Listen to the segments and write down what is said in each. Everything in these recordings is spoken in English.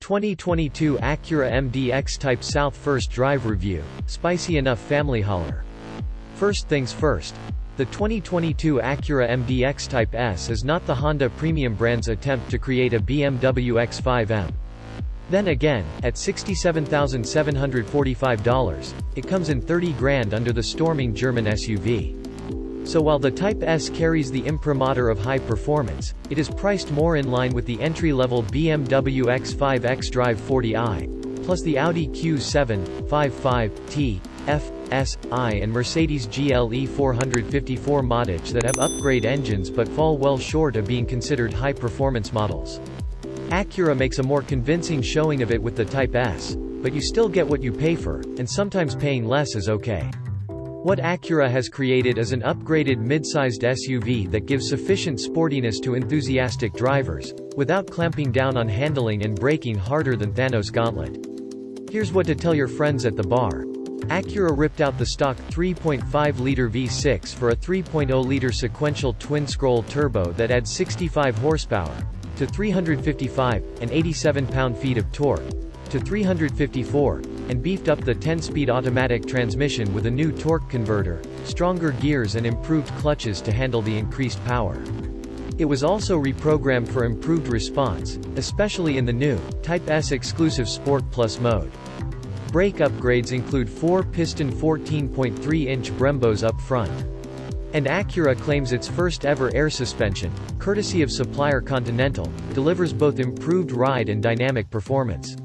2022 Acura MDX Type South First Drive Review, Spicy Enough Family Hauler. First things first. The 2022 Acura MDX Type S is not the Honda premium brand's attempt to create a BMW X5M. Then again, at $67,745, it comes in 30 grand under the storming German SUV. So while the Type S carries the imprimatur of high performance, it is priced more in line with the entry-level BMW X5 xDrive 40i, plus the Audi Q7, 55, TFSI and Mercedes GLE 454 models that have upgrade engines but fall well short of being considered high-performance models. Acura makes a more convincing showing of it with the Type S, but you still get what you pay for, and sometimes paying less is okay. What Acura has created is an upgraded mid-sized SUV that gives sufficient sportiness to enthusiastic drivers, without clamping down on handling and braking harder than Thanos gauntlet. Here's what to tell your friends at the bar. Acura ripped out the stock 3.5-liter V6 for a 3.0-liter sequential twin-scroll turbo that adds 65 horsepower to 355, and 87 pound-feet of torque to 354, and beefed up the 10-speed automatic transmission with a new torque converter, stronger gears and improved clutches to handle the increased power. It was also reprogrammed for improved response, especially in the new, Type S exclusive Sport Plus mode. Brake upgrades include 4-piston 14.3-inch Brembos up front. And Acura claims its first-ever air suspension, courtesy of supplier Continental, delivers both improved ride and dynamic performance.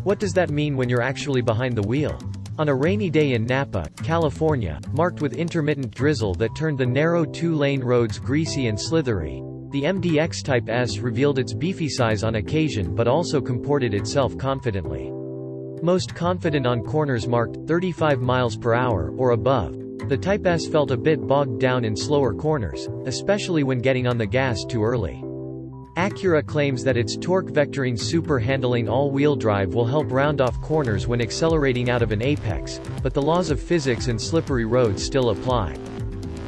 What does that mean when you're actually behind the wheel? On a rainy day in Napa, California, marked with intermittent drizzle that turned the narrow two-lane roads greasy and slithery, the MDX Type S revealed its beefy size on occasion but also comported itself confidently. Most confident on corners marked 35 miles per hour or above, the Type S felt a bit bogged down in slower corners, especially when getting on the gas too early. Acura claims that its torque vectoring super handling all-wheel drive will help round off corners when accelerating out of an apex, but the laws of physics and slippery roads still apply.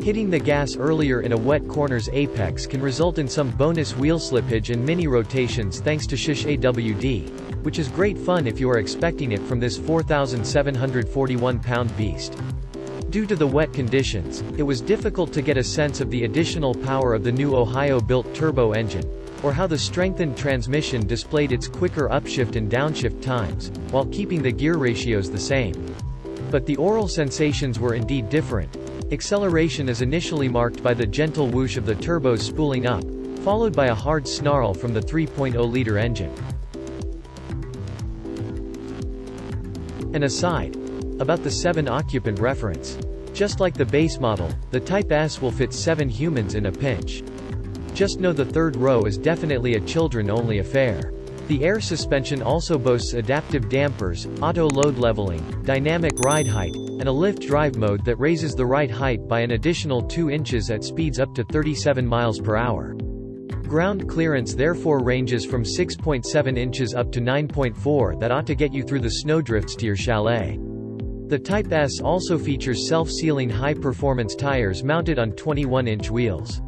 Hitting the gas earlier in a wet corner's apex can result in some bonus wheel slippage and mini rotations thanks to shish AWD, which is great fun if you are expecting it from this 4,741-pound beast. Due to the wet conditions, it was difficult to get a sense of the additional power of the new Ohio-built turbo engine, or how the strengthened transmission displayed its quicker upshift and downshift times, while keeping the gear ratios the same. But the oral sensations were indeed different. Acceleration is initially marked by the gentle whoosh of the turbos spooling up, followed by a hard snarl from the 3.0-liter engine. An aside about the 7-occupant reference. Just like the base model, the Type S will fit 7 humans in a pinch. Just know the third row is definitely a children-only affair. The air suspension also boasts adaptive dampers, auto load leveling, dynamic ride height, and a lift drive mode that raises the ride height by an additional 2 inches at speeds up to 37 miles per hour. Ground clearance therefore ranges from 6.7 inches up to 9.4 that ought to get you through the snowdrifts to your chalet. The Type S also features self-sealing high-performance tires mounted on 21-inch wheels.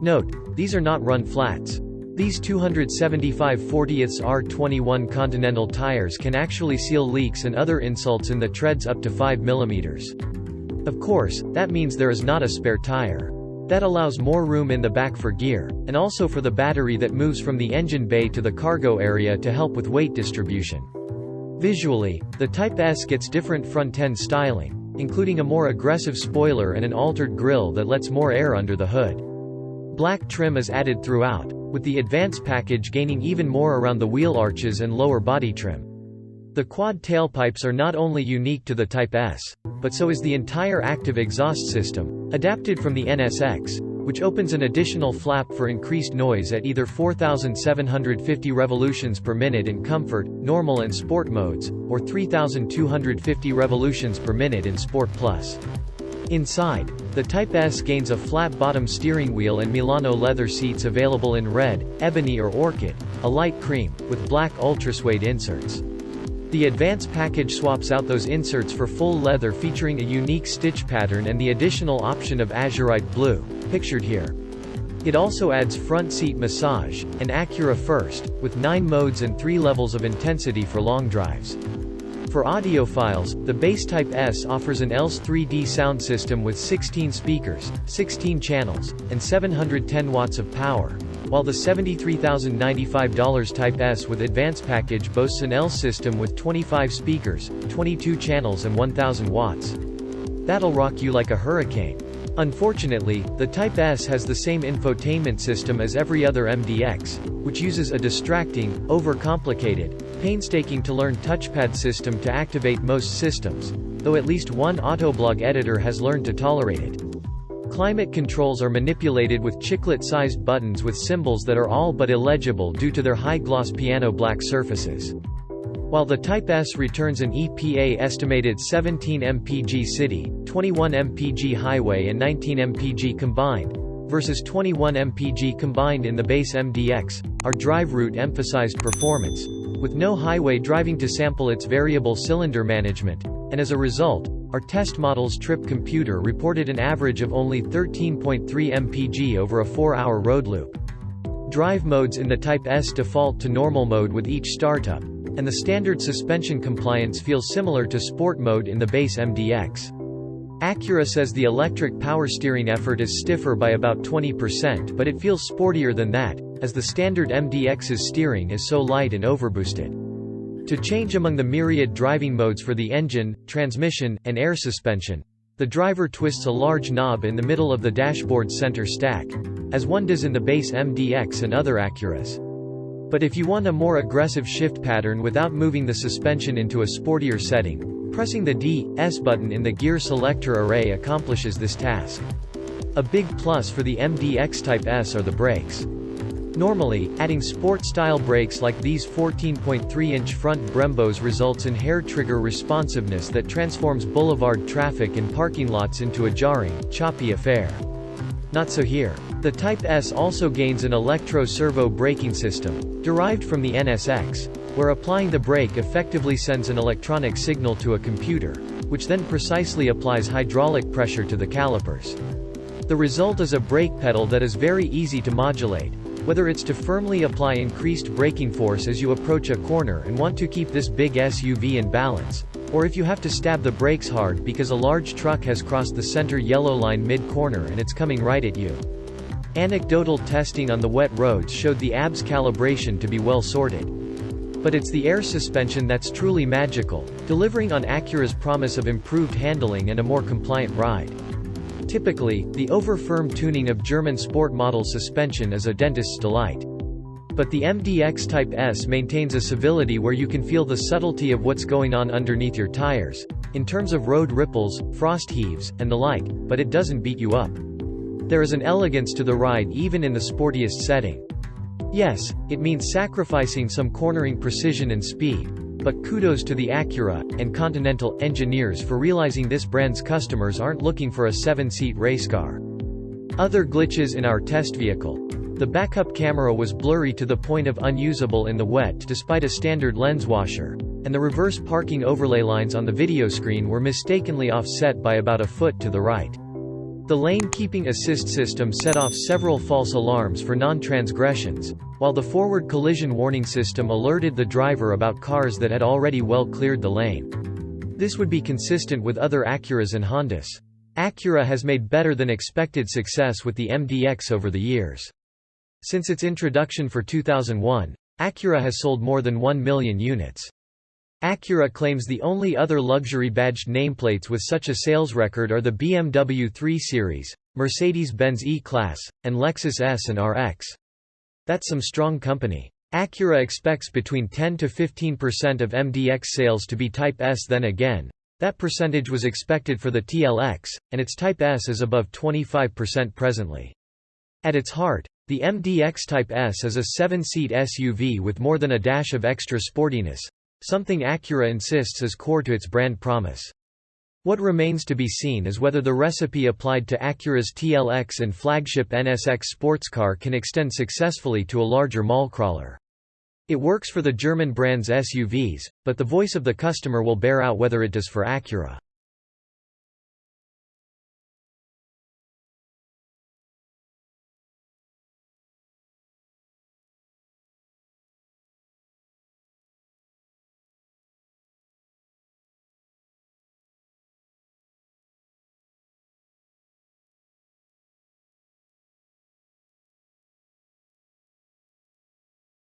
Note, these are not run flats. These 275/40ths R21 Continental tires can actually seal leaks and other insults in the treads up to 5 mm. Of course, that means there is not a spare tire. That allows more room in the back for gear, and also for the battery that moves from the engine bay to the cargo area to help with weight distribution. Visually, the Type S gets different front-end styling, including a more aggressive spoiler and an altered grille that lets more air under the hood. Black trim is added throughout, with the Advance package gaining even more around the wheel arches and lower body trim. The quad tailpipes are not only unique to the Type S, but so is the entire active exhaust system, adapted from the NSX, which opens an additional flap for increased noise at either 4,750 revolutions per minute in Comfort, Normal and Sport modes, or 3,250 revolutions per minute in Sport Plus. Inside, the Type S gains a flat-bottom steering wheel and Milano leather seats available in red, ebony or orchid, a light cream, with black ultrasuede inserts. The Advance package swaps out those inserts for full leather featuring a unique stitch pattern and the additional option of azurite blue, pictured here. It also adds front seat massage, and Acura First, with 9 modes and 3 levels of intensity for long drives. For audiophiles, the base Type S offers an ELS 3D sound system with 16 speakers, 16 channels, and 710 watts of power, while the $73,095 Type S with Advanced package boasts an ELS system with 25 speakers, 22 channels and 1000 watts. That'll rock you like a hurricane. Unfortunately, the Type S has the same infotainment system as every other MDX, which uses a distracting, overcomplicated, painstaking-to-learn touchpad system to activate most systems, though at least one autoblog editor has learned to tolerate it. Climate controls are manipulated with chiclet-sized buttons with symbols that are all but illegible due to their high-gloss piano black surfaces. While the Type S returns an EPA-estimated 17 mpg city, 21 mpg highway and 19 mpg combined, versus 21 mpg combined in the base MDX, our drive route emphasized performance, with no highway driving to sample its variable cylinder management, and as a result, our test model's trip computer reported an average of only 13.3 mpg over a 4-hour road loop. Drive modes in the Type S default to normal mode with each startup, and the standard suspension compliance feels similar to sport mode in the base MDX. Acura says the electric power steering effort is stiffer by about 20%, but it feels sportier than that, as the standard MDX's steering is so light and overboosted. To change among the myriad driving modes for the engine, transmission, and air suspension, the driver twists a large knob in the middle of the dashboard's center stack, as one does in the base MDX and other Acuras. But if you want a more aggressive shift pattern without moving the suspension into a sportier setting, pressing the D/S button in the gear selector array accomplishes this task. A big plus for the MDX Type S are the brakes. Normally, adding sport-style brakes like these 14.3-inch front Brembos results in hair-trigger responsiveness that transforms boulevard traffic and parking lots into a jarring, choppy affair. Not so here. The Type S also gains an electro-servo braking system, derived from the NSX, where applying the brake effectively sends an electronic signal to a computer, which then precisely applies hydraulic pressure to the calipers. The result is a brake pedal that is very easy to modulate, whether it's to firmly apply increased braking force as you approach a corner and want to keep this big SUV in balance, or if you have to stab the brakes hard because a large truck has crossed the center yellow line mid-corner and it's coming right at you. Anecdotal testing on the wet roads showed the ABS calibration to be well sorted. But it's the air suspension that's truly magical, delivering on Acura's promise of improved handling and a more compliant ride. Typically, the over-firm tuning of German sport model suspension is a dentist's delight. But the MDX Type S maintains a civility where you can feel the subtlety of what's going on underneath your tires, in terms of road ripples, frost heaves, and the like, but it doesn't beat you up. There is an elegance to the ride even in the sportiest setting. Yes, it means sacrificing some cornering precision and speed, but kudos to the Acura and Continental engineers for realizing this brand's customers aren't looking for a 7-seat race car. Other glitches in our test vehicle. The backup camera was blurry to the point of unusable in the wet despite a standard lens washer, and the reverse parking overlay lines on the video screen were mistakenly offset by about a foot to the right. The lane keeping assist system set off several false alarms for non-transgressions, while the forward collision warning system alerted the driver about cars that had already well cleared the lane. This would be consistent with other Acuras and Hondas. Acura has made better than expected success with the MDX over the years. Since its introduction for 2001, Acura has sold more than 1 million units. Acura claims the only other luxury badged nameplates with such a sales record are the BMW 3 Series, Mercedes-Benz E-Class, and Lexus S and RX. That's some strong company. Acura expects between 10 to 15% of MDX sales to be Type S. Then again, that percentage was expected for the TLX, and its Type S is above 25% presently. At its heart, the MDX Type S is a 7-seat SUV with more than a dash of extra sportiness, something Acura insists is core to its brand promise. What remains to be seen is whether the recipe applied to Acura's TLX and flagship NSX sports car can extend successfully to a larger mall crawler. It works for the German brand's SUVs, but the voice of the customer will bear out whether it does for Acura.